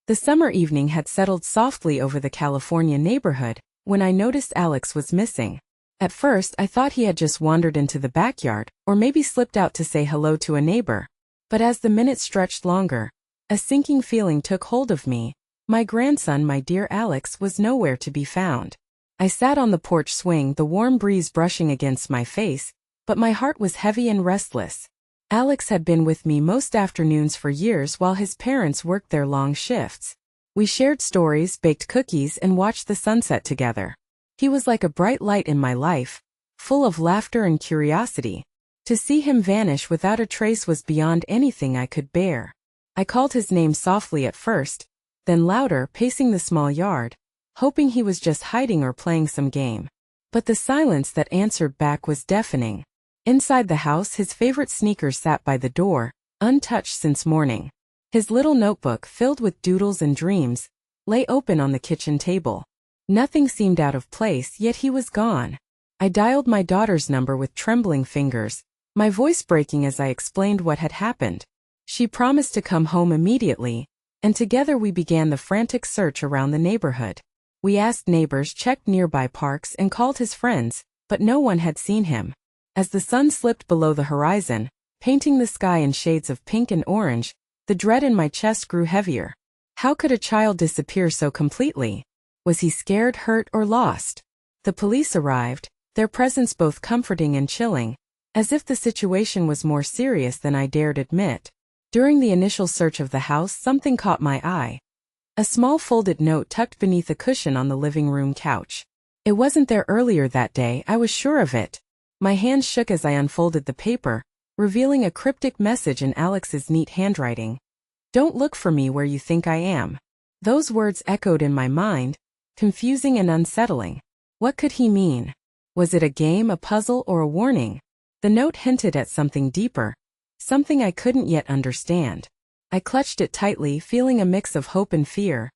The summer evening had settled softly over the California neighborhood when I noticed Alex was missing. At first, I thought he had just wandered into the backyard, or maybe slipped out to say hello to a neighbor. But as the minutes stretched longer, a sinking feeling took hold of me. My grandson, my dear Alex, was nowhere to be found. I sat on the porch swing, the warm breeze brushing against my face, but my heart was heavy and restless. Alex had been with me most afternoons for years while his parents worked their long shifts. We shared stories, baked cookies, and watched the sunset together. He was like a bright light in my life, full of laughter and curiosity. To see him vanish without a trace was beyond anything I could bear. I called his name softly at first, then louder, pacing the small yard, hoping he was just hiding or playing some game. But the silence that answered back was deafening. Inside the house, his favorite sneakers sat by the door, untouched since morning. His little notebook, filled with doodles and dreams, lay open on the kitchen table. Nothing seemed out of place, yet he was gone. I dialed my daughter's number with trembling fingers, my voice breaking as I explained what had happened. She promised to come home immediately, and together we began the frantic search around the neighborhood. We asked neighbors, checked nearby parks, and called his friends, but no one had seen him. As the sun slipped below the horizon, painting the sky in shades of pink and orange, the dread in my chest grew heavier. How could a child disappear so completely? Was he scared, hurt, or lost? The police arrived, their presence both comforting and chilling, as if the situation was more serious than I dared admit. During the initial search of the house, something caught my eye. A small folded note tucked beneath a cushion on the living room couch. It wasn't there earlier that day, I was sure of it. My hands shook as I unfolded the paper, revealing a cryptic message in Alex's neat handwriting. "Don't look for me where you think I am." Those words echoed in my mind, confusing and unsettling. What could he mean? Was it a game, a puzzle, or a warning? The note hinted at something deeper, something I couldn't yet understand. I clutched it tightly, feeling a mix of hope and fear.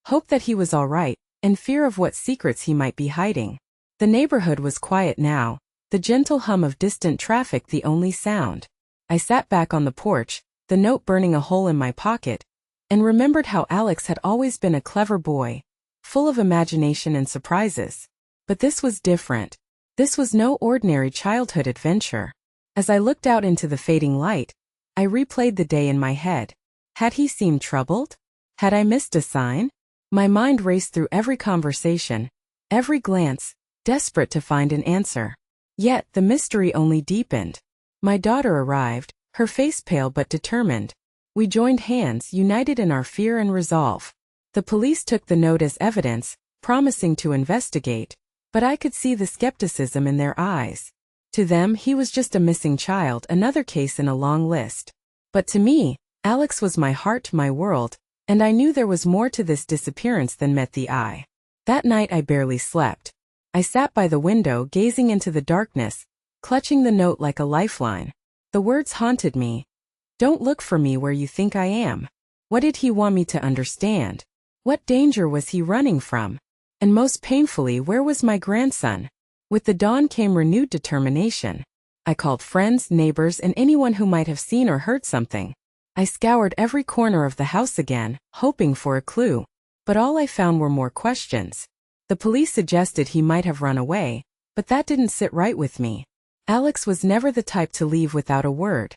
Hope that he was all right, and fear of what secrets he might be hiding. The neighborhood was quiet now, the gentle hum of distant traffic the only sound. I sat back on the porch, the note burning a hole in my pocket, and remembered how Alex had always been a clever boy, full of imagination and surprises. But this was different. This was no ordinary childhood adventure. As I looked out into the fading light, I replayed the day in my head. Had he seemed troubled? Had I missed a sign? My mind raced through every conversation, every glance, desperate to find an answer. Yet, the mystery only deepened. My daughter arrived, her face pale but determined. We joined hands, united in our fear and resolve. The police took the note as evidence, promising to investigate, but I could see the skepticism in their eyes. To them, he was just a missing child, another case in a long list. But to me, Alex was my heart, my world, and I knew there was more to this disappearance than met the eye. That night I barely slept. I sat by the window, gazing into the darkness, clutching the note like a lifeline. The words haunted me. "Don't look for me where you think I am." What did he want me to understand? What danger was he running from? And most painfully, where was my grandson? With the dawn came renewed determination. I called friends, neighbors, and anyone who might have seen or heard something. I scoured every corner of the house again, hoping for a clue. But all I found were more questions. The police suggested he might have run away, but that didn't sit right with me. Alex was never the type to leave without a word,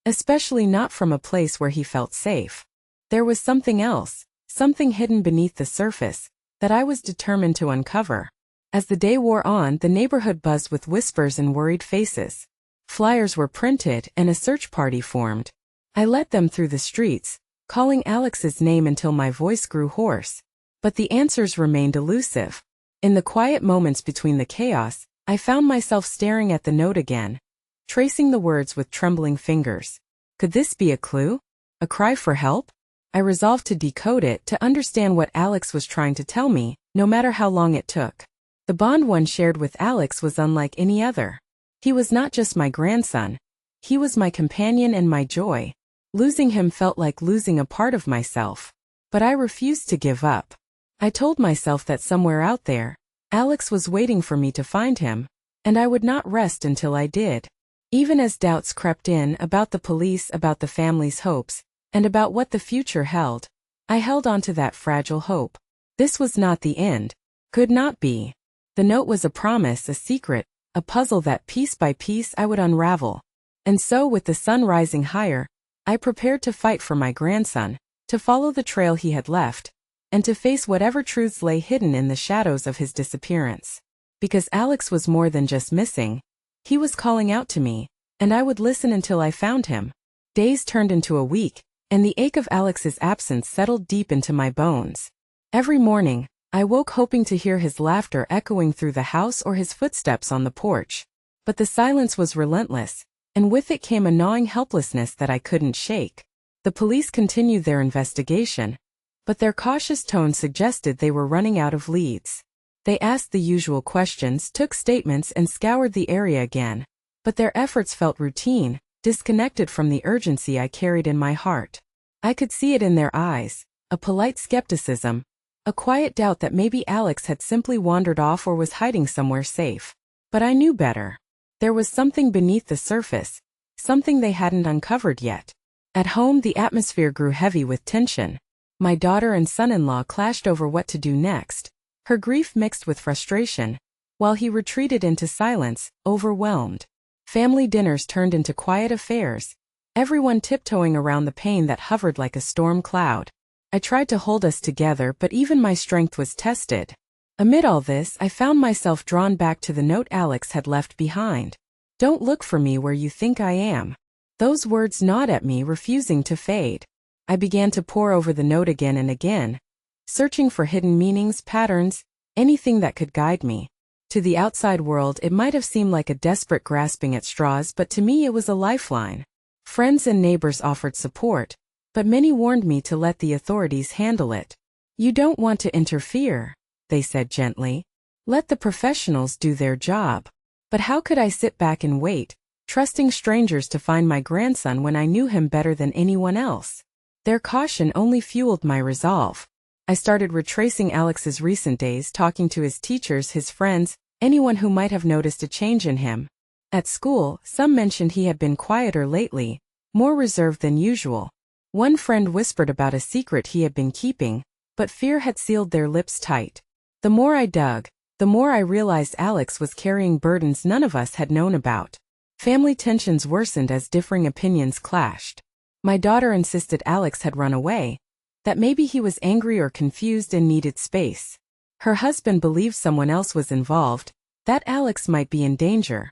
especially not from a place where he felt safe. There was something else, something hidden beneath the surface, that I was determined to uncover. As the day wore on, the neighborhood buzzed with whispers and worried faces. Flyers were printed, and a search party formed. I led them through the streets, calling Alex's name until my voice grew hoarse. But the answers remained elusive. In the quiet moments between the chaos, I found myself staring at the note again, tracing the words with trembling fingers. Could this be a clue? A cry for help? I resolved to decode it, to understand what Alex was trying to tell me, no matter how long it took. The bond one shared with Alex was unlike any other. He was not just my grandson. He was my companion and my joy. Losing him felt like losing a part of myself. But I refused to give up. I told myself that somewhere out there, Alex was waiting for me to find him, and I would not rest until I did. Even as doubts crept in about the police, about the family's hopes, and about what the future held, I held on to that fragile hope. This was not the end. Could not be. The note was a promise, a secret, a puzzle that piece by piece I would unravel. And so, with the sun rising higher, I prepared to fight for my grandson, to follow the trail he had left, and to face whatever truths lay hidden in the shadows of his disappearance. Because Alex was more than just missing. He was calling out to me, and I would listen until I found him. Days turned into a week, and the ache of Alex's absence settled deep into my bones. Every morning, I woke hoping to hear his laughter echoing through the house or his footsteps on the porch. But the silence was relentless, and with it came a gnawing helplessness that I couldn't shake. The police continued their investigation, but their cautious tone suggested they were running out of leads. They asked the usual questions, took statements, and scoured the area again. But their efforts felt routine, disconnected from the urgency I carried in my heart. I could see it in their eyes, a polite skepticism, a quiet doubt that maybe Alex had simply wandered off or was hiding somewhere safe. But I knew better. There was something beneath the surface, something they hadn't uncovered yet. At home, the atmosphere grew heavy with tension. My daughter and son-in-law clashed over what to do next, her grief mixed with frustration, while he retreated into silence, overwhelmed. Family dinners turned into quiet affairs, everyone tiptoeing around the pain that hovered like a storm cloud. I tried to hold us together, but even my strength was tested. Amid all this, I found myself drawn back to the note Alex had left behind. "Don't look for me where you think I am." Those words gnawed at me, refusing to fade. I began to pore over the note again and again, searching for hidden meanings, patterns, anything that could guide me. To the outside world, it might have seemed like a desperate grasping at straws, but to me it was a lifeline. Friends and neighbors offered support, but many warned me to let the authorities handle it. "You don't want to interfere," they said gently. "Let the professionals do their job." But how could I sit back and wait, trusting strangers to find my grandson when I knew him better than anyone else? Their caution only fueled my resolve. I started retracing Alex's recent days, talking to his teachers, his friends, anyone who might have noticed a change in him. At school, some mentioned he had been quieter lately, more reserved than usual. One friend whispered about a secret he had been keeping, but fear had sealed their lips tight. The more I dug, the more I realized Alex was carrying burdens none of us had known about. Family tensions worsened as differing opinions clashed. My daughter insisted Alex had run away, that maybe he was angry or confused and needed space. Her husband believed someone else was involved, that Alex might be in danger.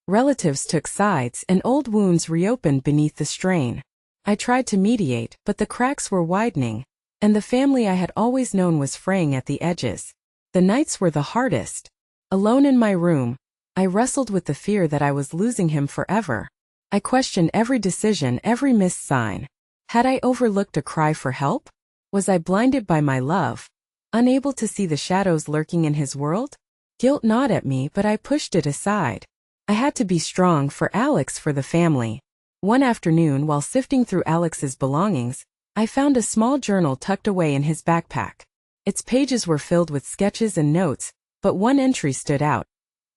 Relatives took sides, and old wounds reopened beneath the strain. I tried to mediate, but the cracks were widening, and the family I had always known was fraying at the edges. The nights were the hardest. Alone in my room, I wrestled with the fear that I was losing him forever. I questioned every decision, every missed sign. Had I overlooked a cry for help? Was I blinded by my love, unable to see the shadows lurking in his world? Guilt gnawed at me, but I pushed it aside. I had to be strong for Alex, for the family. One afternoon, while sifting through Alex's belongings, I found a small journal tucked away in his backpack. Its pages were filled with sketches and notes, but one entry stood out.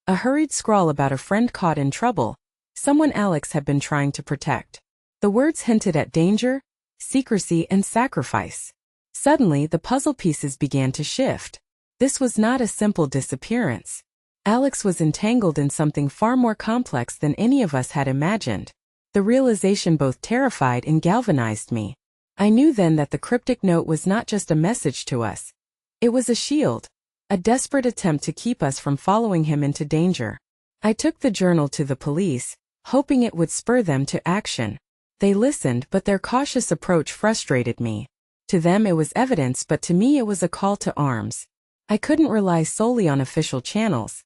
A hurried scrawl about a friend caught in trouble, someone Alex had been trying to protect. The words hinted at danger, secrecy, and sacrifice. Suddenly, the puzzle pieces began to shift. This was not a simple disappearance. Alex was entangled in something far more complex than any of us had imagined. The realization both terrified and galvanized me. I knew then that the cryptic note was not just a message to us. It was a shield, a desperate attempt to keep us from following him into danger. I took the journal to the police, hoping it would spur them to action. They listened, but their cautious approach frustrated me. To them it was evidence, but to me it was a call to arms. I couldn't rely solely on official channels.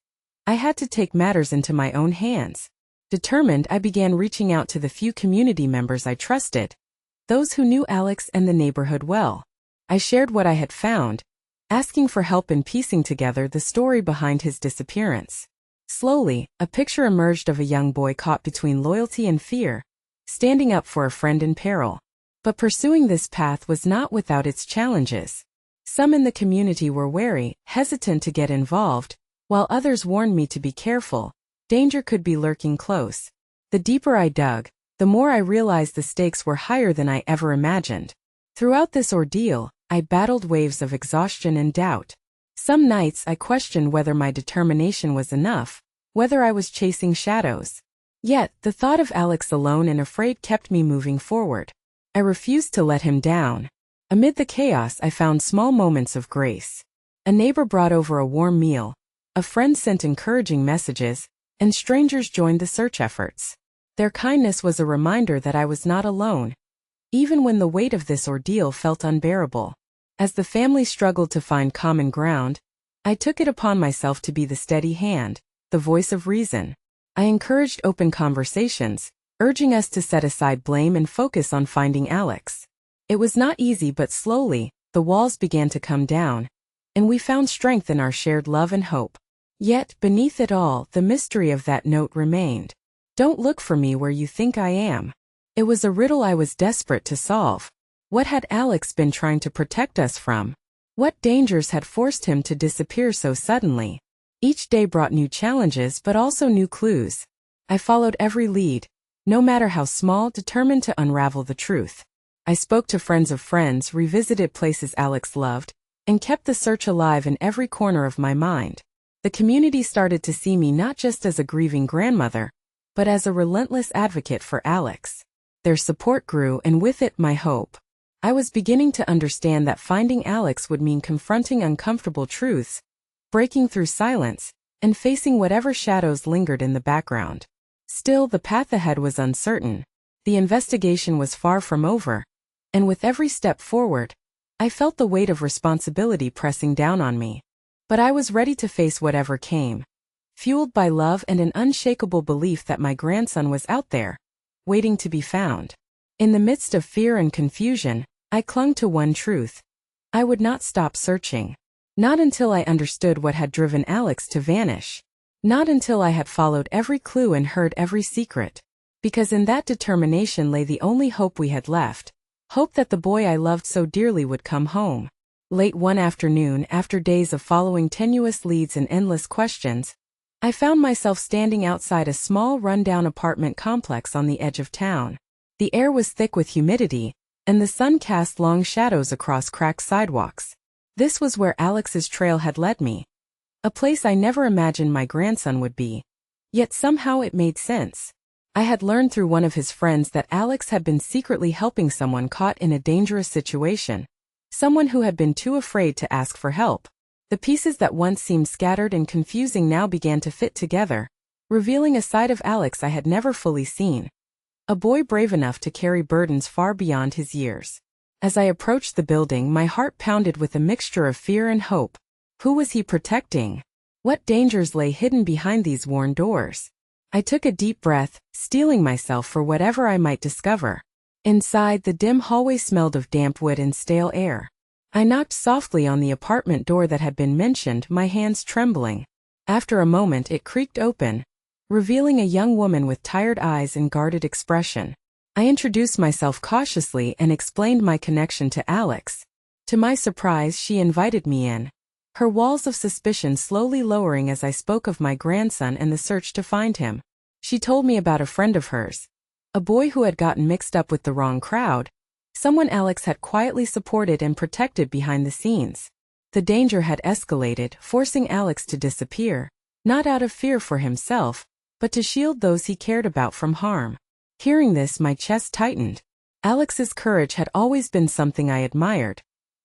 I had to take matters into my own hands. Determined, I began reaching out to the few community members I trusted, those who knew Alex and the neighborhood well. I shared what I had found, asking for help in piecing together the story behind his disappearance. Slowly, a picture emerged of a young boy caught between loyalty and fear, standing up for a friend in peril. But pursuing this path was not without its challenges. Some in the community were wary, hesitant to get involved, while others warned me to be careful. Danger could be lurking close. The deeper I dug, the more I realized the stakes were higher than I ever imagined. Throughout this ordeal, I battled waves of exhaustion and doubt. Some nights I questioned whether my determination was enough, whether I was chasing shadows. Yet, the thought of Alex alone and afraid kept me moving forward. I refused to let him down. Amid the chaos, I found small moments of grace. A neighbor brought over a warm meal, a friend sent encouraging messages, and strangers joined the search efforts. Their kindness was a reminder that I was not alone, even when the weight of this ordeal felt unbearable. As the family struggled to find common ground, I took it upon myself to be the steady hand, the voice of reason. I encouraged open conversations, urging us to set aside blame and focus on finding Alex. It was not easy, but slowly, the walls began to come down, and we found strength in our shared love and hope. Yet, beneath it all, the mystery of that note remained. Don't look for me where you think I am. It was a riddle I was desperate to solve. What had Alex been trying to protect us from? What dangers had forced him to disappear so suddenly? Each day brought new challenges but also new clues. I followed every lead, no matter how small, determined to unravel the truth. I spoke to friends of friends, revisited places Alex loved, and kept the search alive in every corner of my mind. The community started to see me not just as a grieving grandmother, but as a relentless advocate for Alex. Their support grew, and with it, my hope. I was beginning to understand that finding Alex would mean confronting uncomfortable truths, breaking through silence, and facing whatever shadows lingered in the background. Still, the path ahead was uncertain. The investigation was far from over, and with every step forward, I felt the weight of responsibility pressing down on me. But I was ready to face whatever came, fueled by love and an unshakable belief that my grandson was out there, waiting to be found. In the midst of fear and confusion, I clung to one truth. I would not stop searching. Not until I understood what had driven Alex to vanish. Not until I had followed every clue and heard every secret. Because in that determination lay the only hope we had left. Hope that the boy I loved so dearly would come home. Late one afternoon, after days of following tenuous leads and endless questions, I found myself standing outside a small rundown apartment complex on the edge of town. The air was thick with humidity, and the sun cast long shadows across cracked sidewalks. This was where Alex's trail had led me. A place I never imagined my grandson would be. Yet somehow it made sense. I had learned through one of his friends that Alex had been secretly helping someone caught in a dangerous situation. Someone who had been too afraid to ask for help. The pieces that once seemed scattered and confusing now began to fit together, revealing a side of Alex I had never fully seen. A boy brave enough to carry burdens far beyond his years. As I approached the building, my heart pounded with a mixture of fear and hope. Who was he protecting? What dangers lay hidden behind these worn doors? I took a deep breath, steeling myself for whatever I might discover. Inside, the dim hallway smelled of damp wood and stale air. I knocked softly on the apartment door that had been mentioned, my hands trembling. After a moment, it creaked open, revealing a young woman with tired eyes and guarded expression. I introduced myself cautiously and explained my connection to Alex. To my surprise, she invited me in, her walls of suspicion slowly lowering as I spoke of my grandson and the search to find him. She told me about a friend of hers, a boy who had gotten mixed up with the wrong crowd, someone Alex had quietly supported and protected behind the scenes. The danger had escalated, forcing Alex to disappear, not out of fear for himself, but to shield those he cared about from harm. Hearing this, my chest tightened. Alex's courage had always been something I admired,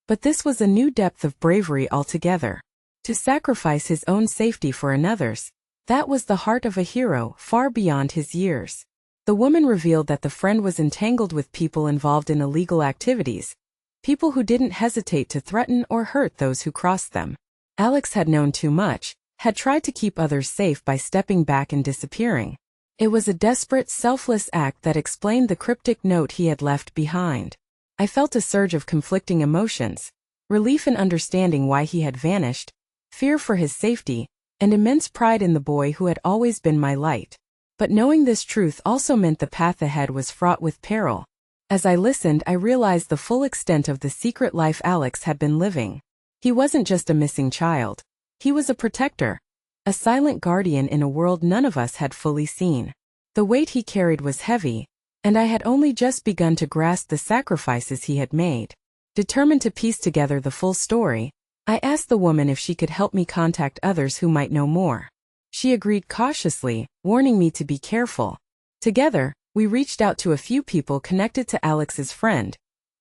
but this was a new depth of bravery altogether. To sacrifice his own safety for another's, that was the heart of a hero, far beyond his years. The woman revealed that the friend was entangled with people involved in illegal activities, people who didn't hesitate to threaten or hurt those who crossed them. Alex had known too much, had tried to keep others safe by stepping back and disappearing. It was a desperate, selfless act that explained the cryptic note he had left behind. I felt a surge of conflicting emotions, relief in understanding why he had vanished, fear for his safety, and immense pride in the boy who had always been my light. But knowing this truth also meant the path ahead was fraught with peril. As I listened, I realized the full extent of the secret life Alex had been living. He wasn't just a missing child. He was a protector, a silent guardian in a world none of us had fully seen. The weight he carried was heavy, and I had only just begun to grasp the sacrifices he had made. Determined to piece together the full story, I asked the woman if she could help me contact others who might know more. She agreed cautiously, warning me to be careful. Together, we reached out to a few people connected to Alex's friend,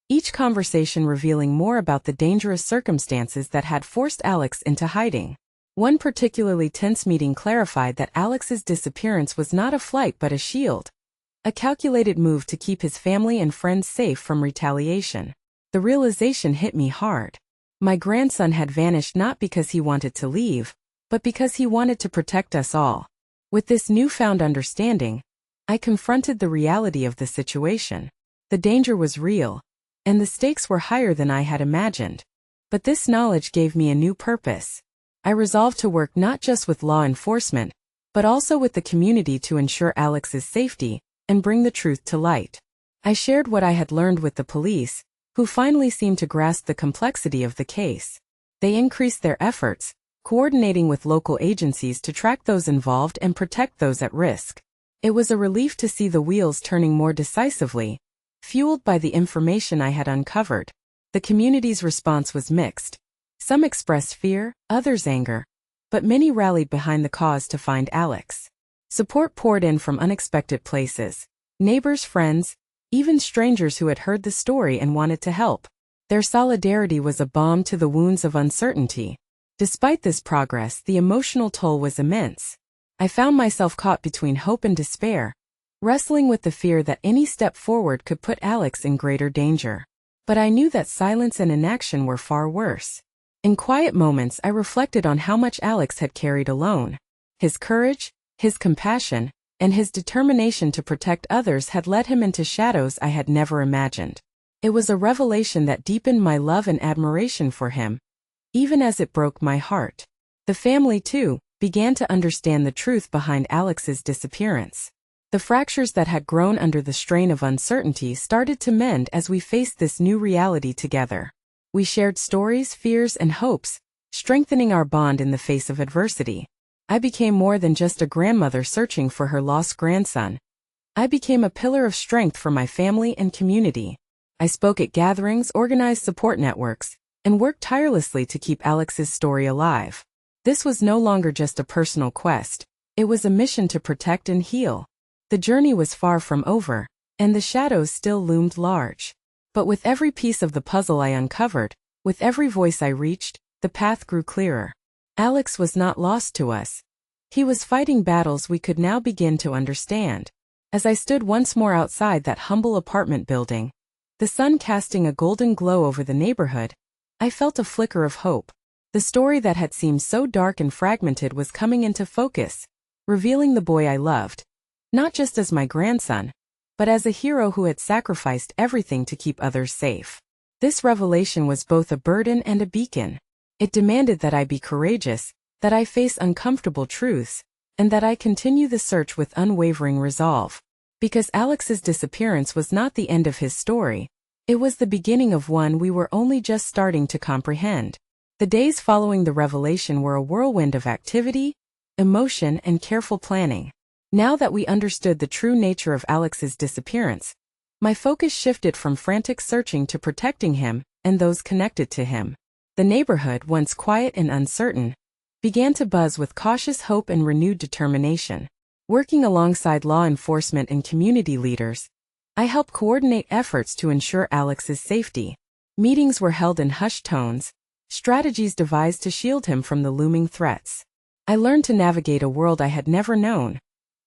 each conversation revealing more about the dangerous circumstances that had forced Alex into hiding. One particularly tense meeting clarified that Alex's disappearance was not a flight but a shield, a calculated move to keep his family and friends safe from retaliation. The realization hit me hard. My grandson had vanished not because he wanted to leave, but because he wanted to protect us all. With this newfound understanding, I confronted the reality of the situation. The danger was real, and the stakes were higher than I had imagined. But this knowledge gave me a new purpose. I resolved to work not just with law enforcement, but also with the community to ensure Alex's safety and bring the truth to light. I shared what I had learned with the police, who finally seemed to grasp the complexity of the case. They increased their efforts, coordinating with local agencies to track those involved and protect those at risk. It was a relief to see the wheels turning more decisively, fueled by the information I had uncovered. The community's response was mixed. Some expressed fear, others anger, but many rallied behind the cause to find Alex. Support poured in from unexpected places. Neighbors, friends, even strangers who had heard the story and wanted to help. Their solidarity was a balm to the wounds of uncertainty. Despite this progress, the emotional toll was immense. I found myself caught between hope and despair, wrestling with the fear that any step forward could put Alex in greater danger. But I knew that silence and inaction were far worse. In quiet moments, I reflected on how much Alex had carried alone. His courage, his compassion, and his determination to protect others had led him into shadows I had never imagined. It was a revelation that deepened my love and admiration for him, even as it broke my heart. The family, too, began to understand the truth behind Alex's disappearance. The fractures that had grown under the strain of uncertainty started to mend as we faced this new reality together. We shared stories, fears, and hopes, strengthening our bond in the face of adversity. I became more than just a grandmother searching for her lost grandson. I became a pillar of strength for my family and community. I spoke at gatherings, organized support networks, and worked tirelessly to keep Alex's story alive. This was no longer just a personal quest. It was a mission to protect and heal. The journey was far from over, and the shadows still loomed large. But with every piece of the puzzle I uncovered, with every voice I reached, the path grew clearer. Alex was not lost to us. He was fighting battles we could now begin to understand. As I stood once more outside that humble apartment building, the sun casting a golden glow over the neighborhood, I felt a flicker of hope. The story that had seemed so dark and fragmented was coming into focus, revealing the boy I loved, not just as my grandson, but as a hero who had sacrificed everything to keep others safe. This revelation was both a burden and a beacon. It demanded that I be courageous, that I face uncomfortable truths, and that I continue the search with unwavering resolve. Because Alex's disappearance was not the end of his story, it was the beginning of one we were only just starting to comprehend. The days following the revelation were a whirlwind of activity, emotion, and careful planning. Now that we understood the true nature of Alex's disappearance, my focus shifted from frantic searching to protecting him and those connected to him. The neighborhood, once quiet and uncertain, began to buzz with cautious hope and renewed determination. Working alongside law enforcement and community leaders, I helped coordinate efforts to ensure Alex's safety. Meetings were held in hushed tones, strategies devised to shield him from the looming threats. I learned to navigate a world I had never known,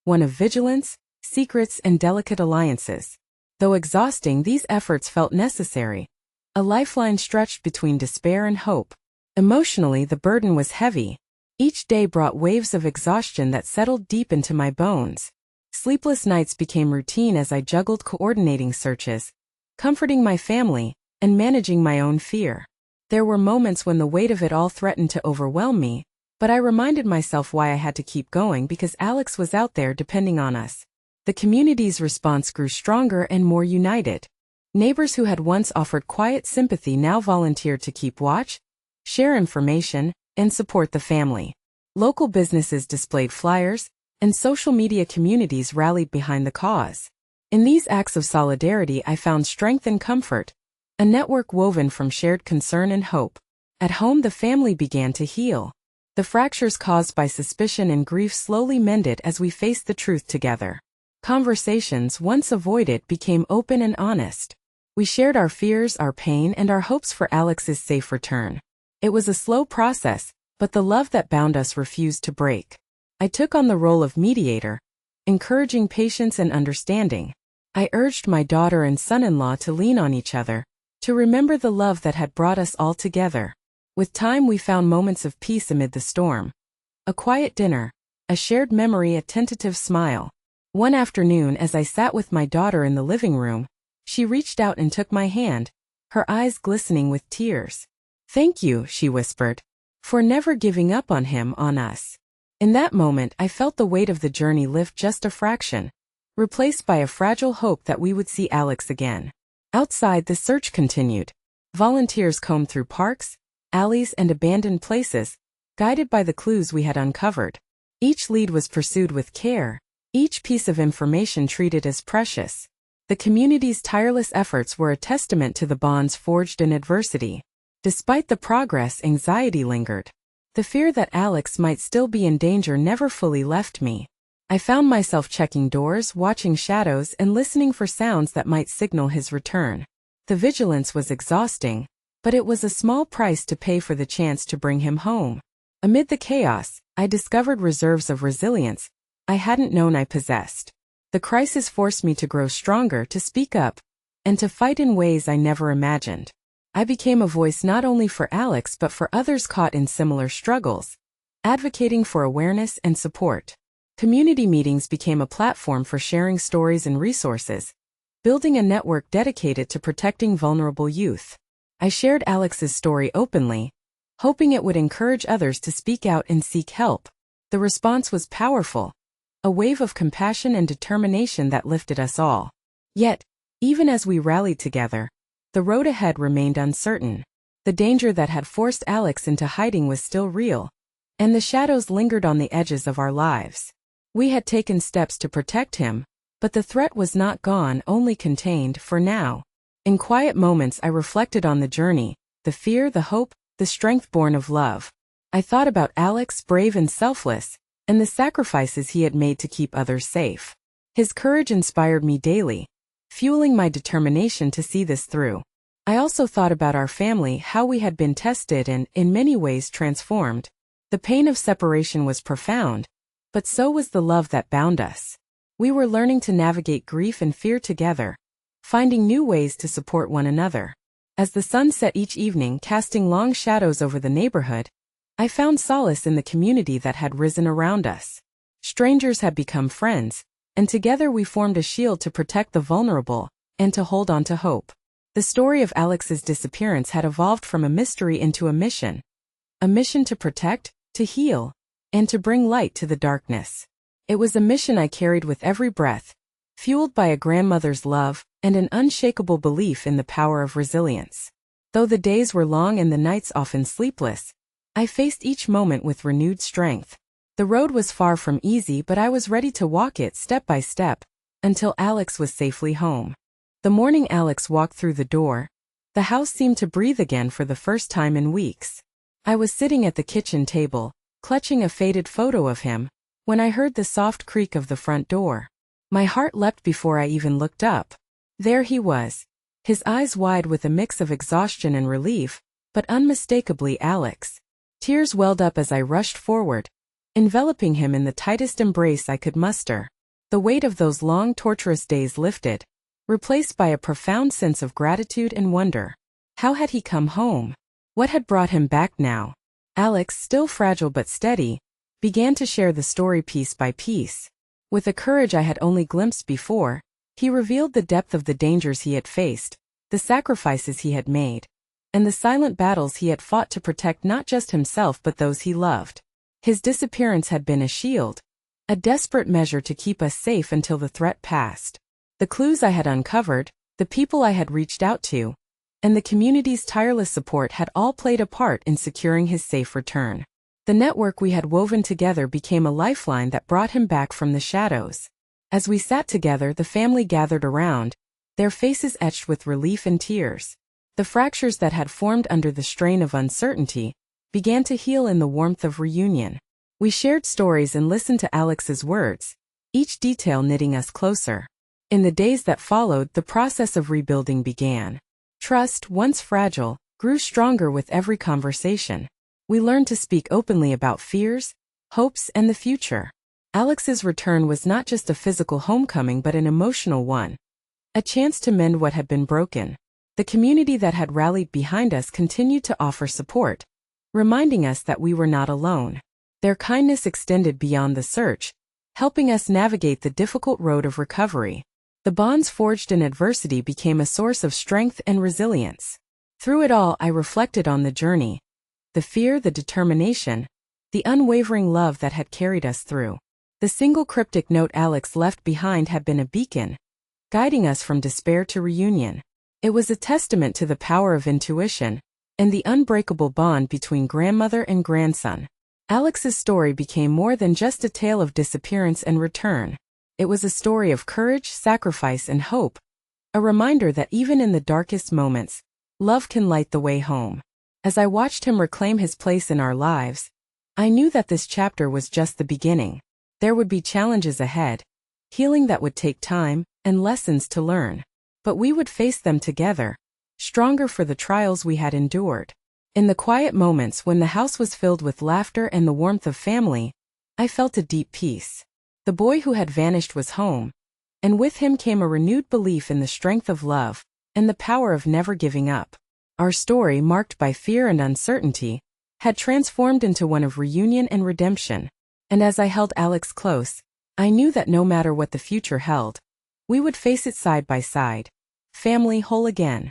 one of vigilance, secrets, and delicate alliances. Though exhausting, these efforts felt necessary. A lifeline stretched between despair and hope. Emotionally, the burden was heavy. Each day brought waves of exhaustion that settled deep into my bones. Sleepless nights became routine as I juggled coordinating searches, comforting my family, and managing my own fear. There were moments when the weight of it all threatened to overwhelm me, but I reminded myself why I had to keep going because Alex was out there depending on us. The community's response grew stronger and more united. Neighbors who had once offered quiet sympathy now volunteered to keep watch, share information, and support the family. Local businesses displayed flyers, and social media communities rallied behind the cause. In these acts of solidarity, I found strength and comfort, a network woven from shared concern and hope. At home, the family began to heal. The fractures caused by suspicion and grief slowly mended as we faced the truth together. Conversations once avoided became open and honest. We shared our fears, our pain, and our hopes for Alex's safe return. It was a slow process, but the love that bound us refused to break. I took on the role of mediator, encouraging patience and understanding. I urged my daughter and son-in-law to lean on each other, to remember the love that had brought us all together. With time, we found moments of peace amid the storm. A quiet dinner, a shared memory, a tentative smile. One afternoon, as I sat with my daughter in the living room, she reached out and took my hand, her eyes glistening with tears. "Thank you," she whispered, "for never giving up on him, on us." In that moment, I felt the weight of the journey lift just a fraction, replaced by a fragile hope that we would see Alex again. Outside, the search continued. Volunteers combed through parks, alleys, and abandoned places, guided by the clues we had uncovered. Each lead was pursued with care, each piece of information treated as precious. The community's tireless efforts were a testament to the bonds forged in adversity. Despite the progress, anxiety lingered. The fear that Alex might still be in danger never fully left me. I found myself checking doors, watching shadows, and listening for sounds that might signal his return. The vigilance was exhausting, but it was a small price to pay for the chance to bring him home. Amid the chaos, I discovered reserves of resilience I hadn't known I possessed. The crisis forced me to grow stronger, to speak up, and to fight in ways I never imagined. I became a voice not only for Alex but for others caught in similar struggles, advocating for awareness and support. Community meetings became a platform for sharing stories and resources, building a network dedicated to protecting vulnerable youth. I shared Alex's story openly, hoping it would encourage others to speak out and seek help. The response was powerful, a wave of compassion and determination that lifted us all. Yet, even as we rallied together, the road ahead remained uncertain. The danger that had forced Alex into hiding was still real, and the shadows lingered on the edges of our lives. We had taken steps to protect him, but the threat was not gone, only contained for now. In quiet moments, I reflected on the journey, the fear, the hope, the strength born of love. I thought about Alex, brave and selfless, and the sacrifices he had made to keep others safe. His courage inspired me daily, fueling my determination to see this through. I also thought about our family, how we had been tested and, in many ways, transformed. The pain of separation was profound, but so was the love that bound us. We were learning to navigate grief and fear together, finding new ways to support one another. As the sun set each evening, casting long shadows over the neighborhood, I found solace in the community that had risen around us. Strangers had become friends, and together we formed a shield to protect the vulnerable and to hold on to hope. The story of Alex's disappearance had evolved from a mystery into a mission to protect, to heal, and to bring light to the darkness. It was a mission I carried with every breath, fueled by a grandmother's love and an unshakable belief in the power of resilience. Though the days were long and the nights often sleepless, I faced each moment with renewed strength. The road was far from easy, but I was ready to walk it step by step, until Alex was safely home. The morning Alex walked through the door, the house seemed to breathe again for the first time in weeks. I was sitting at the kitchen table, clutching a faded photo of him, when I heard the soft creak of the front door. My heart leapt before I even looked up. There he was, his eyes wide with a mix of exhaustion and relief, but unmistakably Alex. Tears welled up as I rushed forward, enveloping him in the tightest embrace I could muster. The weight of those long, torturous days lifted, replaced by a profound sense of gratitude and wonder. How had he come home? What had brought him back now? Alex, still fragile but steady, began to share the story piece by piece. With a courage I had only glimpsed before, he revealed the depth of the dangers he had faced, the sacrifices he had made, and the silent battles he had fought to protect not just himself but those he loved. His disappearance had been a shield, a desperate measure to keep us safe until the threat passed. The clues I had uncovered, the people I had reached out to, and the community's tireless support had all played a part in securing his safe return. The network we had woven together became a lifeline that brought him back from the shadows. As we sat together, the family gathered around, their faces etched with relief and tears. The fractures that had formed under the strain of uncertainty began to heal in the warmth of reunion. We shared stories and listened to Alex's words, each detail knitting us closer. In the days that followed, the process of rebuilding began. Trust, once fragile, grew stronger with every conversation. We learned to speak openly about fears, hopes, and the future. Alex's return was not just a physical homecoming but an emotional one. A chance to mend what had been broken. The community that had rallied behind us continued to offer support, reminding us that we were not alone. Their kindness extended beyond the search, helping us navigate the difficult road of recovery. The bonds forged in adversity became a source of strength and resilience. Through it all, I reflected on the journey, the fear, the determination, the unwavering love that had carried us through. The single cryptic note Alex left behind had been a beacon, guiding us from despair to reunion. It was a testament to the power of intuition and the unbreakable bond between grandmother and grandson. Alex's story became more than just a tale of disappearance and return. It was a story of courage, sacrifice, and hope, a reminder that even in the darkest moments, love can light the way home. As I watched him reclaim his place in our lives, I knew that this chapter was just the beginning. There would be challenges ahead, healing that would take time, and lessons to learn. But we would face them together, stronger for the trials we had endured. In the quiet moments when the house was filled with laughter and the warmth of family, I felt a deep peace. The boy who had vanished was home, and with him came a renewed belief in the strength of love and the power of never giving up. Our story, marked by fear and uncertainty, had transformed into one of reunion and redemption. And as I held Alex close, I knew that no matter what the future held, we would face it side by side, family whole again.